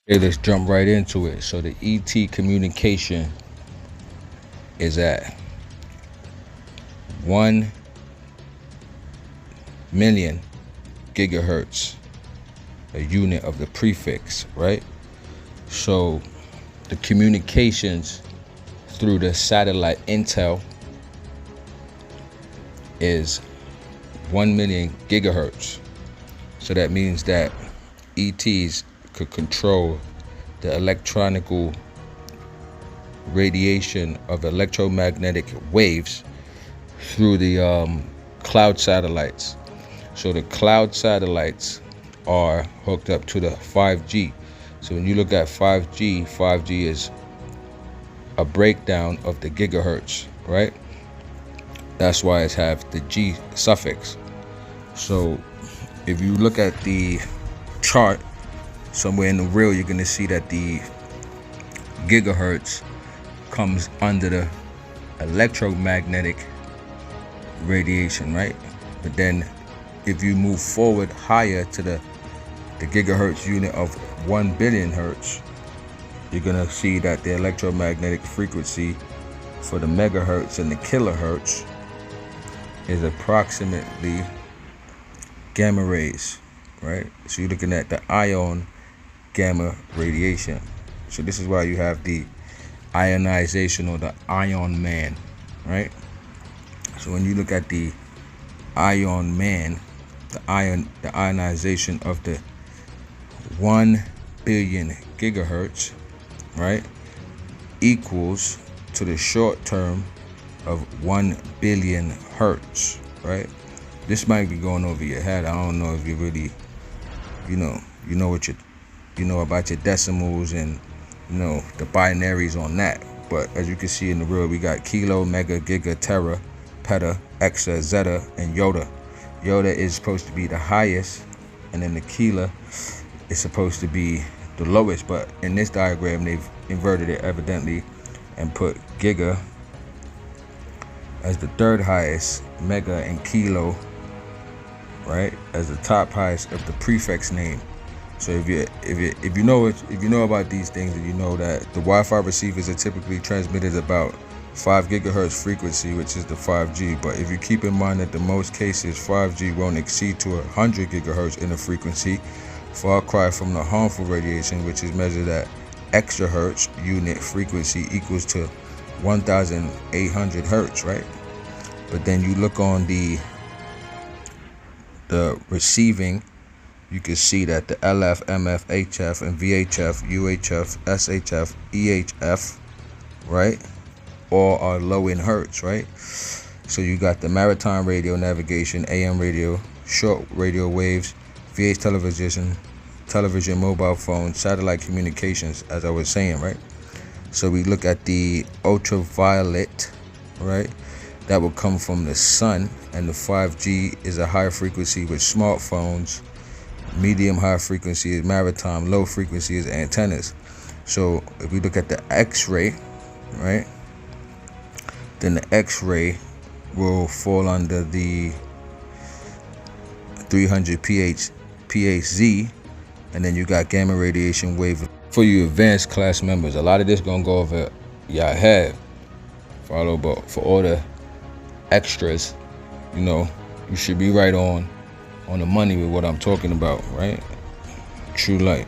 Okay, let's jump right into it. So the ET communication is at 1 million gigahertz, a unit of the prefix, right? So the communications through the satellite Intel is 1 million gigahertz. So that means that ETs could control the electronical radiation of electromagnetic waves through the cloud satellites. So the cloud satellites are hooked up to the 5G. So when you look at 5G, 5G is a breakdown of the gigahertz, right? That's why it has the G suffix. So if you look at the chart somewhere in the reel, you're going to see that the gigahertz comes under the electromagnetic radiation, right? But then if you move forward higher to the gigahertz unit of 1 billion hertz, you're going to see that the electromagnetic frequency for the megahertz and the kilohertz is approximately gamma rays, right? So you're looking at the ion gamma radiation. So this is why you have the ionization or the ion man, right? So when you look at the ion man, the ionization of the 1 billion gigahertz, right, equals to the short term of 1 billion hertz, right? This might be going over your head. I don't know if you really, you know what you know about your decimals and the binaries on that. But as you can see in the real, we got kilo, mega, giga, terra, peta, exa, zeta, and yoda. Yoda is supposed to be the highest, and then the kilo is supposed to be the lowest. But in this diagram, they've inverted it evidently and put giga as the third highest, mega and kilo, right, as the top highest of the prefix name. So if you know about these things, and you know that the Wi-Fi receivers are typically transmitted about 5 gigahertz frequency, which is the 5G. But if you keep in mind that the most cases 5G won't exceed to 100 gigahertz in the frequency, far cry from the harmful radiation, which is measured at exahertz unit frequency equals to 1,800 hertz, right? But then you look on the receiving, you can see that the LF, MF, HF, and VHF, UHF, SHF, EHF, right, all are low in hertz, right? So you got the maritime radio navigation, AM radio, short radio waves, VH television, mobile phone, satellite communications, as I was saying, right? So we look at the ultraviolet, right? That will come from the sun, and the 5G is a high frequency with smartphones. Medium high frequency is maritime, low frequency is antennas. So if we look at the X-ray, right, then the X-ray will fall under the 300 PHZ, and then you got gamma radiation wave. For you advanced class members, a lot of this gonna go over y'all head. But for all the extras, you should be right on the money with what I'm talking about, right? True light.